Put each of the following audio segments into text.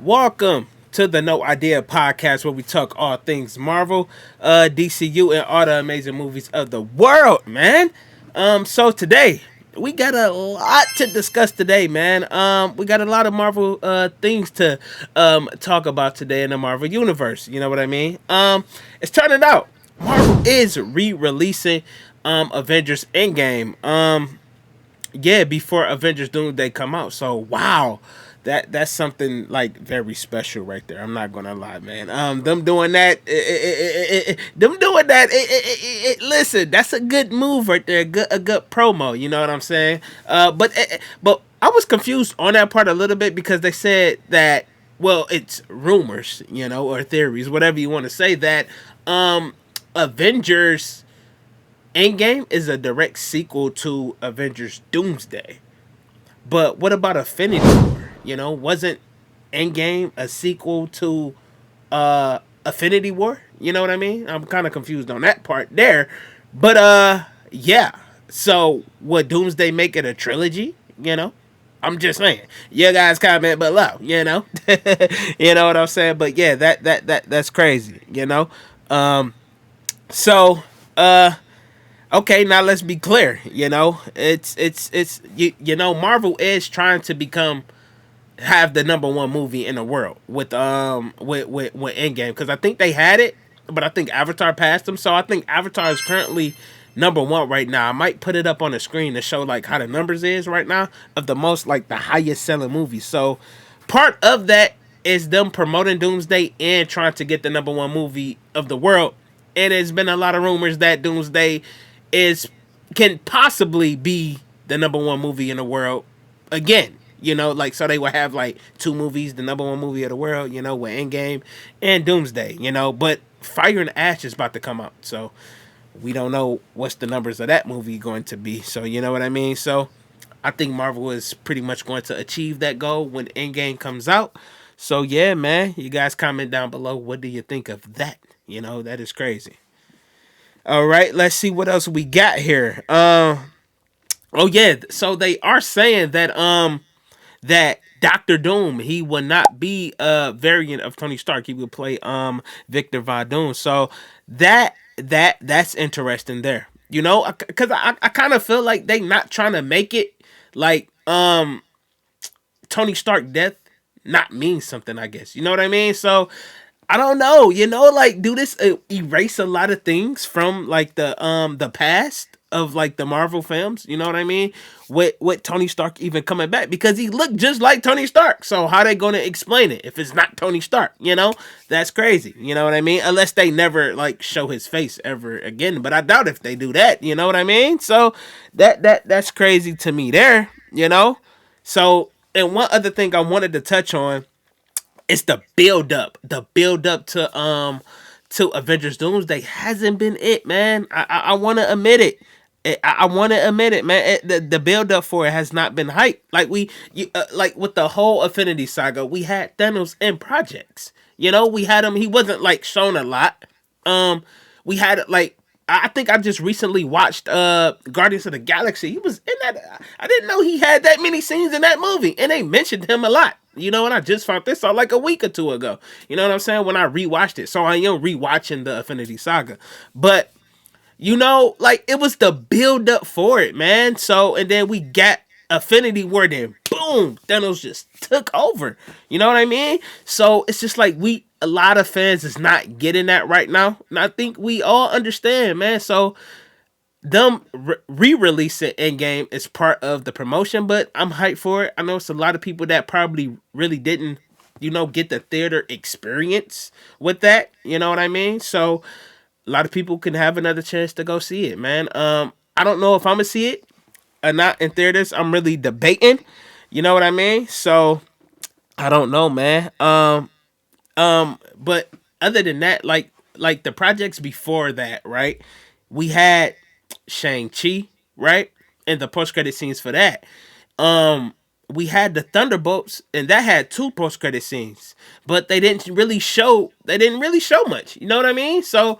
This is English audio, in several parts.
Welcome to the No Idea Podcast, where we talk all things Marvel, DCU, and all the amazing movies of the world, man. So today we got a lot to discuss today, man. We got a lot of Marvel things to talk about today in the Marvel universe. You know what I mean? It's turning out Marvel is re-releasing Avengers Endgame. Yeah, before Avengers Doomsday come out. So wow, that's something like very special right there. I'm not gonna lie, man. Them doing that, them doing that. Listen, that's a good move right there. A good promo. You know what I'm saying? But I was confused on that part a little bit because they said that. Well, it's rumors, or theories, whatever you want to say. That Avengers Endgame is a direct sequel to Avengers Doomsday. But what about Infinity War? Wasn't Endgame a sequel to Infinity War? You know what I mean? I'm kind of confused on that part there. But yeah. So would Doomsday make it a trilogy? I'm just saying. You guys comment below. You know what I'm saying? But yeah, that's crazy. So okay, now let's be clear. Marvel is trying to become have the number one movie in the world with Endgame, because I think they had it, but I think Avatar passed them. So I think Avatar is currently number one right now. I might put it up on the screen to show like how the numbers is right now of the most, like, the highest selling movies. So part of that is them promoting Doomsday and trying to get the number one movie of the world. And there's been a lot of rumors that Doomsday is can possibly be the number one movie in the world again. Like, so they will have like two movies, the number one movie of the world, with Endgame and Doomsday, but Fire and Ash is about to come out. So we don't know what's the numbers of that movie going to be. So you know what I mean? So I think Marvel is pretty much going to achieve that goal when Endgame comes out. So yeah, man, you guys comment down below. What do you think of that? That is crazy. All right, let's see what else we got here. Oh yeah, so they are saying that Doctor Doom, he will not be a variant of Tony Stark. He will play Victor Von Doom. So that's interesting there. Because I kind of feel like they not trying to make it like Tony Stark death not mean something, I guess. You know what I mean? So I don't know, like, do this erase a lot of things from like the past of like the Marvel films, you know what I mean? With Tony Stark even coming back, because he looked just like Tony Stark. So how they going to explain it if it's not Tony Stark, That's crazy, you know what I mean? Unless they never like show his face ever again, but I doubt if they do that, you know what I mean? So that's crazy to me there, So, and one other thing I wanted to touch on, it's the build up. The build up to Avengers Doomsday hasn't been it, man. I want to admit it. I want to admit it, man. The build up for it has not been hype. Like like with the whole Infinity Saga, we had Thanos in projects. We had him. He wasn't like shown a lot. We had like, I think I just recently watched Guardians of the Galaxy. He was in that. I didn't know he had that many scenes in that movie, and they mentioned him a lot. And I just found this out like a week or two ago. You know what I'm saying? When I rewatched it. So I am rewatching the Infinity Saga. But, like, it was the build up for it, man. So, and then we got Infinity War, then boom, Thanos just took over. You know what I mean? So it's just like a lot of fans is not getting that right now. And I think we all understand, man. So them re-releasing Endgame is part of the promotion, but I'm hyped for it. I know it's a lot of people that probably really didn't, get the theater experience with that. You know what I mean? So a lot of people can have another chance to go see it, man. I don't know if I'm gonna see it or not in theaters. I'm really debating. You know what I mean? So I don't know, man. But other than that, like the projects before that, right? We had Shang-Chi, right? And the post-credit scenes for that. We had the Thunderbolts, and that had two post-credit scenes. But they didn't really show much. You know what I mean? So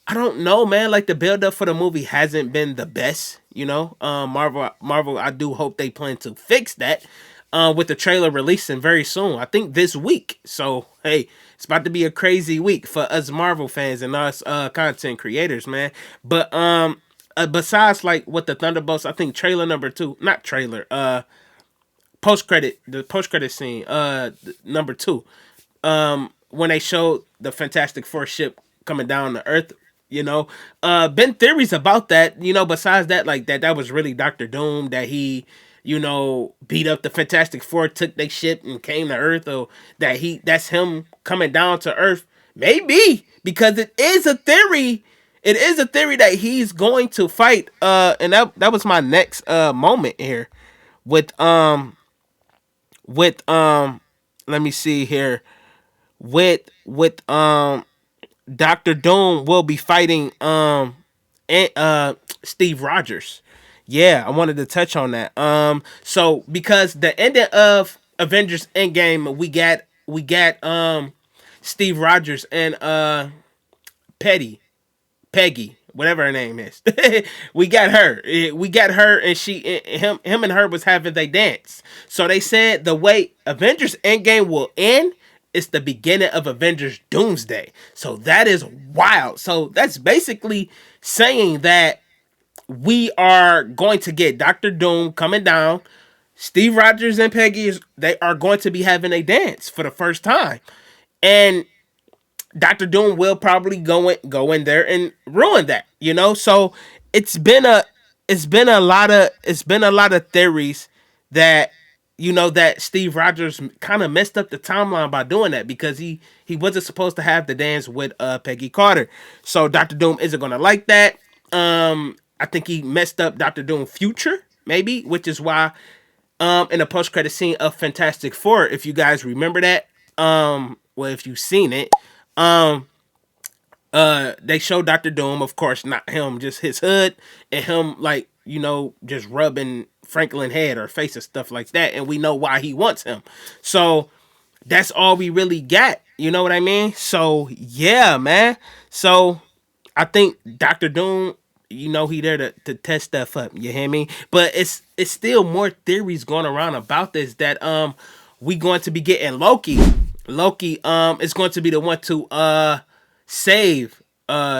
I don't know, man. Like, the build-up for the movie hasn't been the best, Marvel, I do hope they plan to fix that. with the trailer releasing very soon. I think this week. So hey, it's about to be a crazy week for us Marvel fans and us content creators, man. But besides like with the Thunderbolts, I think trailer number two, not trailer, the post credit scene, number two, when they showed the Fantastic Four ship coming down to Earth, been theories about that. Besides that, like that was really Doctor Doom, that he, beat up the Fantastic Four, took their ship and came to Earth, or that's him coming down to Earth. Maybe because it is a theory. It is a theory that he's going to fight. And that was my next moment here with with let me see here, with Doctor Doom will be fighting Steve Rogers. Yeah, I wanted to touch on that. So because the ending of Avengers Endgame, we got Steve Rogers and Petty Peggy, whatever her name is. We got her. We got her, and him and her was having they dance. So they said the way Avengers Endgame will end is the beginning of Avengers Doomsday. So that is wild. So that's basically saying that we are going to get Doctor Doom coming down. Steve Rogers and they are going to be having a dance for the first time, and Doctor Doom will probably go in there and ruin that. So it's been a it's been a lot of theories that that Steve Rogers kind of messed up the timeline by doing that, because he wasn't supposed to have the dance with Peggy Carter. So Doctor Doom isn't gonna like that. I think he messed up Doctor Doom future, maybe, which is why in the post credit scene of Fantastic Four, if you guys remember that, well, if you've seen it, um, they show Doctor Doom, of course, not him, just his hood, and him like just rubbing Franklin head or face and stuff like that, and we know why he wants him. So that's all we really got. You know what I mean? So yeah, man. So I think Doctor Doom, he there to test stuff up. You hear me? But it's still more theories going around about this, that we going to be getting Loki. Loki is going to be the one to save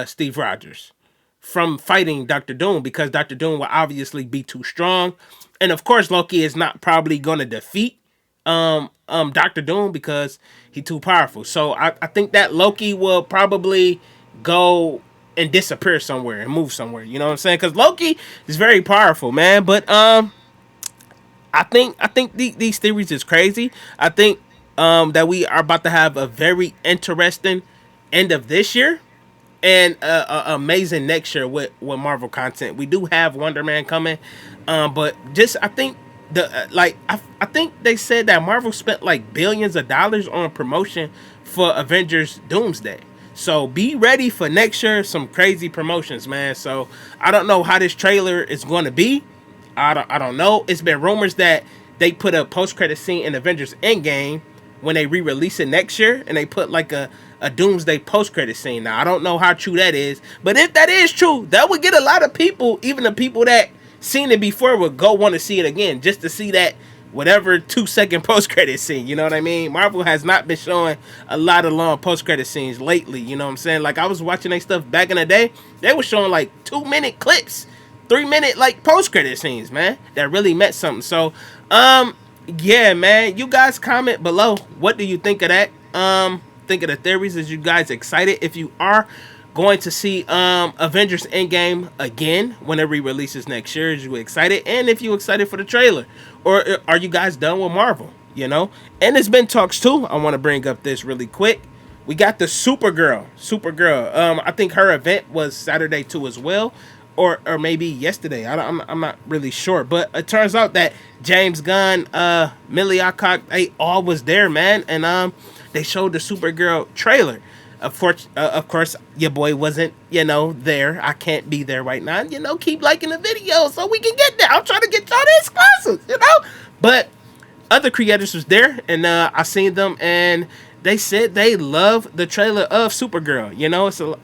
Steve Rogers from fighting Doctor Doom, because Doctor Doom will obviously be too strong. And of course Loki is not probably gonna defeat Doctor Doom because he's too powerful. So I think that Loki will probably go and disappear somewhere and move somewhere. You know what I'm saying? Because Loki is very powerful, man. But I think these theories is crazy. I think that we are about to have a very interesting end of this year and amazing next year with Marvel content. We do have Wonder Man coming, but just I think I think they said that Marvel spent like billions of dollars on promotion for Avengers Doomsday. So be ready for next year, some crazy promotions, man. So I don't know how this trailer is going to be. I don't know. It's been rumors that they put a post credit scene in Avengers Endgame when they re-release it next year, and they put like a Doomsday post credit scene. Now I don't know how true that is, but if that is true, that would get a lot of people, even the people that seen it before, would go want to see it again just to see that whatever 2 second post credit scene. You know what I mean? Marvel has not been showing a lot of long post credit scenes lately. You know what I'm saying? Like I was watching their stuff back in the day, they were showing like 2 minute clips, 3 minute like post credit scenes, man, that really meant something. So yeah, man, you guys comment below, what do you think of that? Think of the theories. Is you guys excited if you are going to see Avengers Endgame again when it re-releases next year? Is you excited? And if you excited for the trailer, or are you guys done with Marvel? And there's been talks too. I want to bring up this really quick. We got the Supergirl. I think her event was Saturday too as well, or maybe yesterday. I'm not really sure, but it turns out that James Gunn, Millie Alcock, they all was there, man, and they showed the Supergirl trailer. Of course, your boy wasn't, there. I can't be there right now. Keep liking the video so we can get there. I'm trying to get y'all the exclusives. But other creators was there, and I seen them, and they said they love the trailer of Supergirl.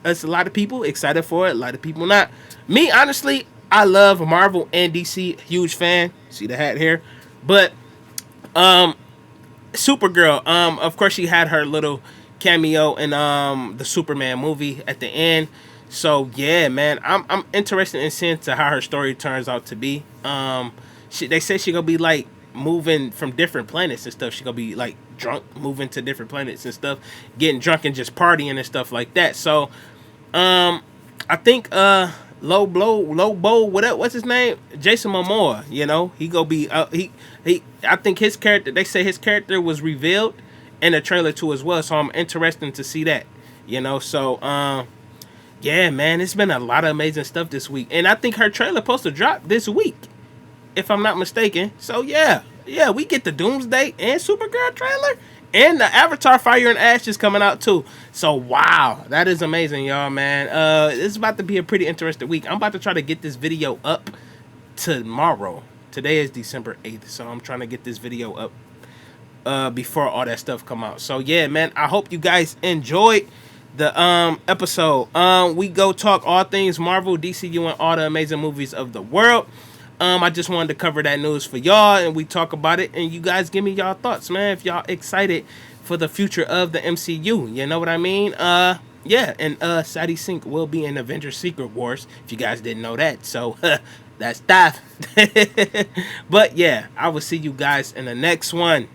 It's a lot of people excited for it, a lot of people not. Me, honestly, I love Marvel and DC, huge fan. See the hat here, but Supergirl. Of course, she had her little cameo in the Superman movie at the end. So yeah, man, I'm interested in seeing to how her story turns out to be. They say she gonna be like moving from different planets and stuff. She gonna be like drunk, moving to different planets and stuff, getting drunk and just partying and stuff like that. So um, I think low bow what's his name, Jason Momoa, you know, he gonna be he I think his character, they say his character was revealed in the trailer too as well, so I'm interested to see that, you know. So yeah, man, it's been a lot of amazing stuff this week, and I think her trailer supposed to drop this week if I'm not mistaken. So yeah, yeah, we get the Doomsday and Supergirl trailer, and the Avatar Fire and Ash is coming out too. So wow, that is amazing, y'all, man. It's about to be a pretty interesting week. I'm about to try to get this video up tomorrow. Today is December 8th, so I'm trying to get this video up before all that stuff come out. So yeah, man, I hope you guys enjoyed the episode. We go talk all things Marvel, DCU, and all the amazing movies of the world. I just wanted to cover that news for y'all, and we talk about it, and you guys give me y'all thoughts, man. If y'all excited for the future of the MCU, you know what I mean? Yeah, and Sadie Sink will be in Avengers Secret Wars, if you guys didn't know that. So that's that. But yeah, I will see you guys in the next one.